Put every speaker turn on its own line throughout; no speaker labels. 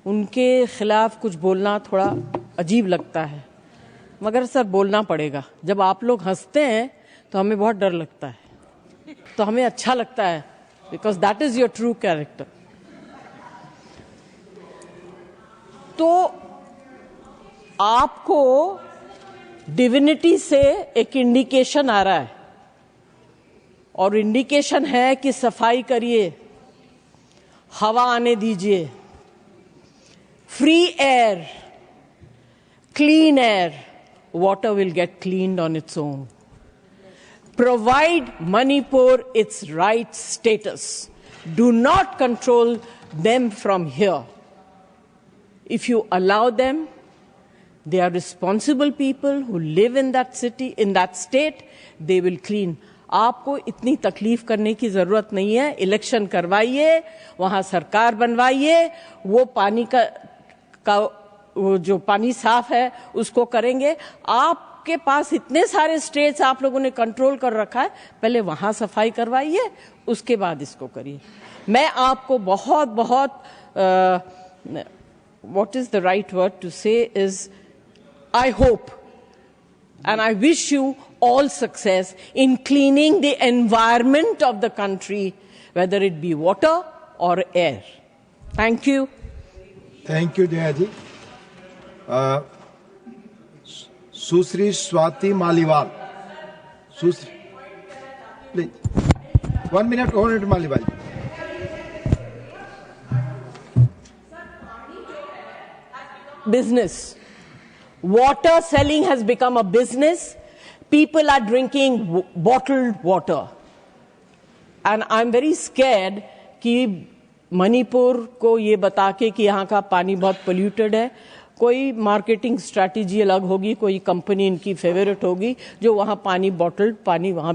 उनके खिलाफ कुछ बोलना थोड़ा अजीब लगता है, मगर सर बोलना पड़ेगा। जब आप लोग हंसते हैं तो हमें बहुत डर लगता है, तो हमें अच्छा लगता है, because that is your true character. तो आपको डिविनिटी से एक इंडिकेशन आ रहा है, और इंडिकेशन है कि सफाई करिए, हवा आने दीजिए, free air, clean air, water will get cleaned on its own. Provide Manipur its right status. Do not control them from here. If you allow them, they are responsible people who live in that city, in that state, they will clean. आपको इतनी तकलीफ करने की जरूरत नहीं है। Election करवाइए, वहां सरकार बनवाइए, वो पानी का वो जो पानी साफ है उसको करेंगे। आपके पास इतने सारे स्टेट्स आप लोगों ने कंट्रोल कर रखा है, पहले वहां सफाई करवाइए, उसके बाद इसको करिए। मैं आपको बहुत बहुत what is the right word to say is I hope and I wish you all success in cleaning the environment of the country, whether it be water or air. Thank you.
Thank you, Jaya ji. Susri Swati Maliwal. Susri, please. 1 minute, 1 minute, Maliwal.
Business. Water selling has become a business. People are drinking bottled water. And I'm very scared कि मणिपुर को ये बता के कि यहाँ का पानी बहुत पोल्यूटेड है, कोई मार्केटिंग स्ट्रैटेजी अलग होगी, कोई कंपनी इनकी फेवरेट होगी जो वहाँ पानी बॉटल्ड पानी वहाँ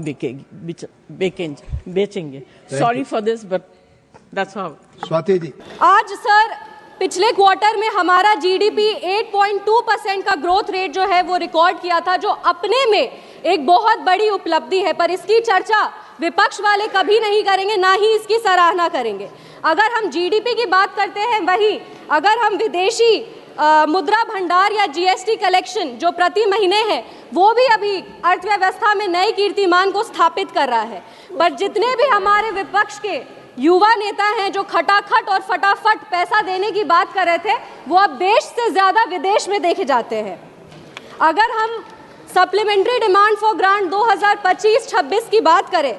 बेचेंगे। Sorry for this but that's how.
Swati ji,
आज सर पिछले क्वार्टर में हमारा जीडीपी 8.2% का ग्रोथ रेट जो है वो रिकॉर्ड किया था, जो अपने में एक बहुत बड़ी उपलब्धि है, पर इसकी चर्चा विपक्ष वाले कभी नहीं करेंगे, ना ही इसकी सराहना करेंगे। अगर हम जीडीपी की बात करते हैं, वही अगर हम विदेशी मुद्रा भंडार या जीएसटी कलेक्शन जो प्रति महीने है, वो भी अभी अर्थव्यवस्था में नए कीर्तिमान को स्थापित कर रहा है। पर जितने भी हमारे विपक्ष के युवा नेता हैं जो खटाखट और फटाफट पैसा देने की बात कर रहे थे, वो अब देश से ज्यादा विदेश में देखे जाते हैं। अगर हम सप्लीमेंट्री डिमांड फॉर ग्रांट 2025-26 की बात करें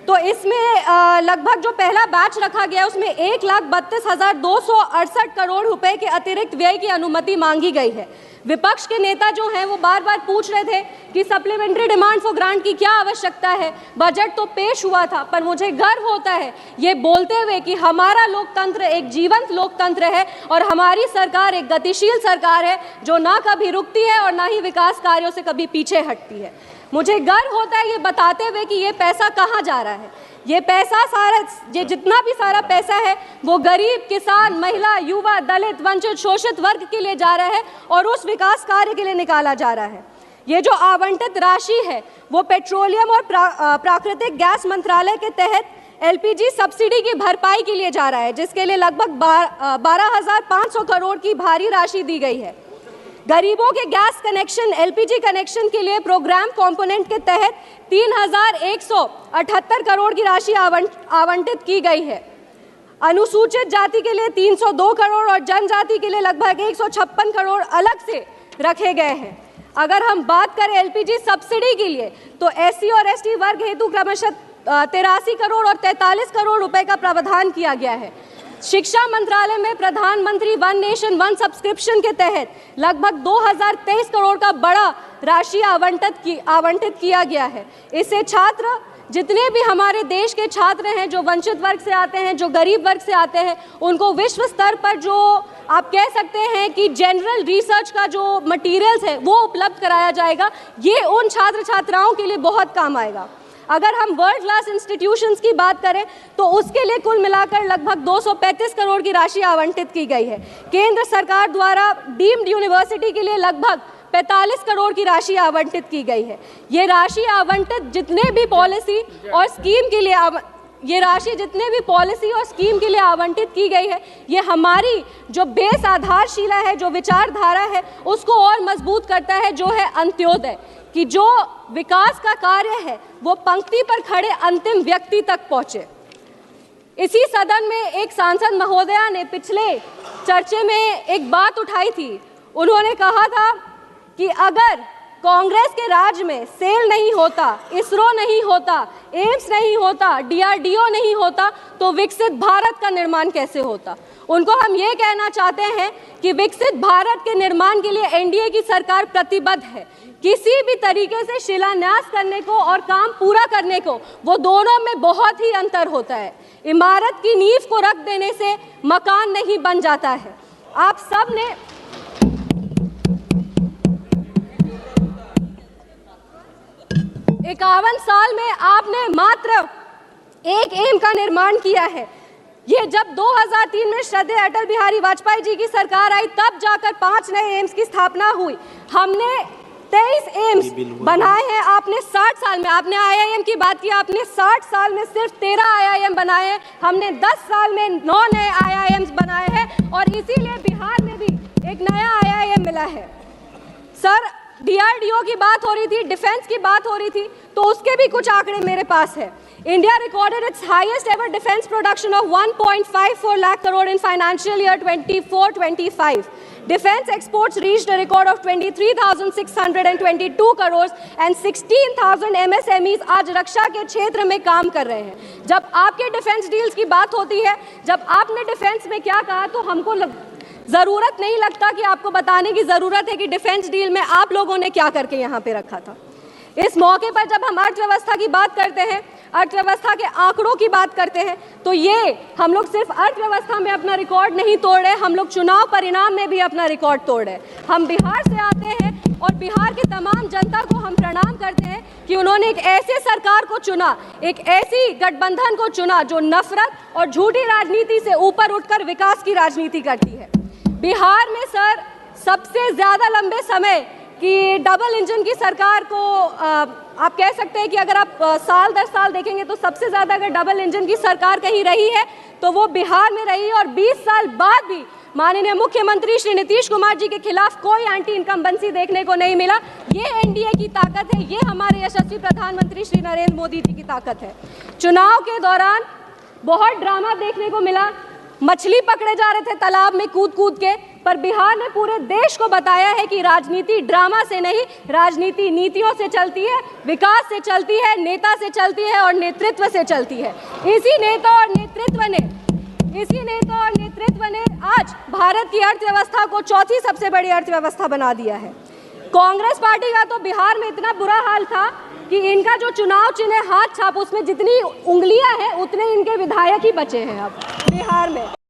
तो इसमें लगभग जो पहला बैच रखा गया उसमें 1,32,268 करोड़ रुपए के अतिरिक्त व्यय की अनुमति मांगी गई है। विपक्ष के नेता जो हैं वो बार बार पूछ रहे थे कि सप्लीमेंट्री डिमांड फॉर ग्रांट की क्या आवश्यकता है, बजट तो पेश हुआ था। पर मुझे गर्व होता है ये बोलते हुए कि हमारा लोकतंत्र एक जीवंत लोकतंत्र है और हमारी सरकार एक गतिशील सरकार है जो ना कभी रुकती है और ना ही विकास कार्यों से कभी पीछे हटती है। मुझे गर्व होता है ये बताते हुए कि ये पैसा कहाँ जा रहा है। ये पैसा सारा, ये जितना भी सारा पैसा है वो गरीब, किसान, महिला, युवा, दलित, वंचित, शोषित वर्ग के लिए जा रहा है और उस विकास कार्य के लिए निकाला जा रहा है। ये जो आवंटित राशि है वो पेट्रोलियम और प्राकृतिक गैस मंत्रालय के तहत एलपीजी सब्सिडी की भरपाई के लिए जा रहा है, जिसके लिए लगभग 12,500 करोड़ की भारी राशि दी गई है। गरीबों के गैस कनेक्शन, एलपीजी कनेक्शन के लिए प्रोग्राम कंपोनेंट के तहत 3,178 करोड़ की राशि आवंटित की गई है। अनुसूचित जाति के लिए 302 करोड़ और जनजाति के लिए लगभग 156 करोड़ अलग से रखे गए हैं। अगर हम बात करें एलपीजी सब्सिडी के लिए तो एससी और एसटी वर्ग हेतु क्रमशः 83 करोड़ और 43 करोड़ रुपए का प्रावधान किया गया है। शिक्षा मंत्रालय में प्रधानमंत्री वन नेशन वन सब्सक्रिप्शन के तहत लगभग 2023 करोड़ का बड़ा राशि आवंटित किया गया है। इससे छात्र, जितने भी हमारे देश के छात्र हैं जो वंचित वर्ग से आते हैं, जो गरीब वर्ग से आते हैं, उनको विश्व स्तर पर जो आप कह सकते हैं कि जनरल रिसर्च का जो मटेरियल्स है वो उपलब्ध कराया जाएगा। ये उन छात्र छात्राओं के लिए बहुत काम आएगा। अगर हम वर्ल्ड क्लास इंस्टीट्यूशंस की बात करें तो उसके लिए कुल मिलाकर लगभग 235 करोड़ की राशि आवंटित की गई है। केंद्र सरकार द्वारा डीम्ड यूनिवर्सिटी के लिए लगभग 45 करोड़ की राशि आवंटित की गई है। ये राशि आवंटित जितने भी पॉलिसी और स्कीम के लिए ये राशि जितने भी पॉलिसी और स्कीम के लिए आवंटित की गई है, ये हमारी जो बेस आधारशिला है, जो विचारधारा है, उसको और मजबूत करता है, जो है अंत्योदय, कि जो विकास का कार्य है वो पंक्ति पर खड़े अंतिम व्यक्ति तक पहुंचे। इसी सदन में एक सांसद महोदया ने पिछले चर्चे में एक बात उठाई थी। उन्होंने कहा था कि अगर कांग्रेस के राज में सेल नहीं होता, इसरो नहीं होता, एम्स नहीं होता, DRDO नहीं होता, तो विकसित भारत का निर्माण कैसे होता। उनको हम ये कहना चाहते हैं कि विकसित भारत के निर्माण के लिए एनडीए की सरकार प्रतिबद्ध है। किसी भी तरीके से शिलान्यास करने को और काम पूरा करने को, वो दोनों में बहुत ही अंतर होता है। इमारत की नींव को रख देने से मकान नहीं बन जाता है। आप सब ने 51 साल में आपने मात्र एक एम का निर्माण किया है। ये जब 2003 में श्रद्धेय अटल बिहारी वाजपेयी जी की सरकार आई, तब जाकर 5 नए एम्स की स्थापना हुई। हमने 23 एम्स बनाए हैं। आपने 60 साल में, आपने IIM की बात की, आपने 60 साल में सिर्फ 13 IIM बनाए हैं। हमने 10 साल में 9 नए IIMs बनाए हैं और इसीलिए बिहार में भी एक नया IIM मिला है। सर, DRDO की बात हो रही थी, डिफेंस की बात हो रही थी, तो उसके भी कुछ आंकड़े मेरे पास है। India recorded its highest ever defense production of 1.54 lakh crore in financial year 24-25. Defense exports reached a record of 23,622 crores and 16,000 MSMEs आज रक्षा के क्षेत्र में काम कर रहे हैं। जब आपके डिफेंस डील्स की बात होती है, जब आपने डिफेंस में क्या कहा, तो हमको ज़रूरत नहीं लगता कि आपको बताने की ज़रूरत है कि डिफेंस डील में आप लोगों ने क्या करके यहाँ पे रखा था। इस मौके पर जब हम अर्थव्यवस्था की बात करते हैं, अर्थव्यवस्था के आंकड़ों की बात करते हैं, तो ये हम लोग सिर्फ अर्थव्यवस्था में अपना रिकॉर्ड नहीं तोड़ रहे, हम लोग चुनाव परिणाम में भी अपना रिकॉर्ड तोड़ रहे। हम बिहार से आते हैं और बिहार की तमाम जनता को हम प्रणाम करते हैं कि उन्होंने एक ऐसे सरकार को चुना, एक ऐसी गठबंधन को चुना जो नफरत और झूठी राजनीति से ऊपर उठकर विकास की राजनीति करती है। बिहार में सर सबसे ज़्यादा लंबे समय की डबल इंजन की सरकार को आप कह सकते हैं कि अगर आप साल दर साल देखेंगे तो सबसे ज़्यादा अगर डबल इंजन की सरकार कहीं रही है तो वो बिहार में रही है। और 20 साल बाद भी माननीय मुख्यमंत्री श्री नीतीश कुमार जी के खिलाफ कोई एंटी इनकम्बेंसी देखने को नहीं मिला। ये एनडीए की ताकत है, ये हमारे यशस्वी प्रधानमंत्री श्री नरेंद्र मोदी जी की ताकत है। चुनाव के दौरान बहुत ड्रामा देखने को मिला। मछली पकड़े जा रहे थे तालाब में कूद कूद के, पर बिहार ने पूरे देश को बताया है कि राजनीति ड्रामा से नहीं, राजनीति नीतियों से चलती है, विकास से चलती है, नेता से चलती है और नेतृत्व से चलती है। इसी नेता और नेतृत्व ने आज भारत की अर्थव्यवस्था को चौथी सबसे बड़ी अर्थव्यवस्था बना दिया है। कांग्रेस पार्टी का तो बिहार में इतना बुरा हाल था कि इनका जो चुनाव चिन्ह हाथ छाप, उसमें जितनी उंगलियां हैं उतने इनके विधायक ही बचे हैं अब बिहार में।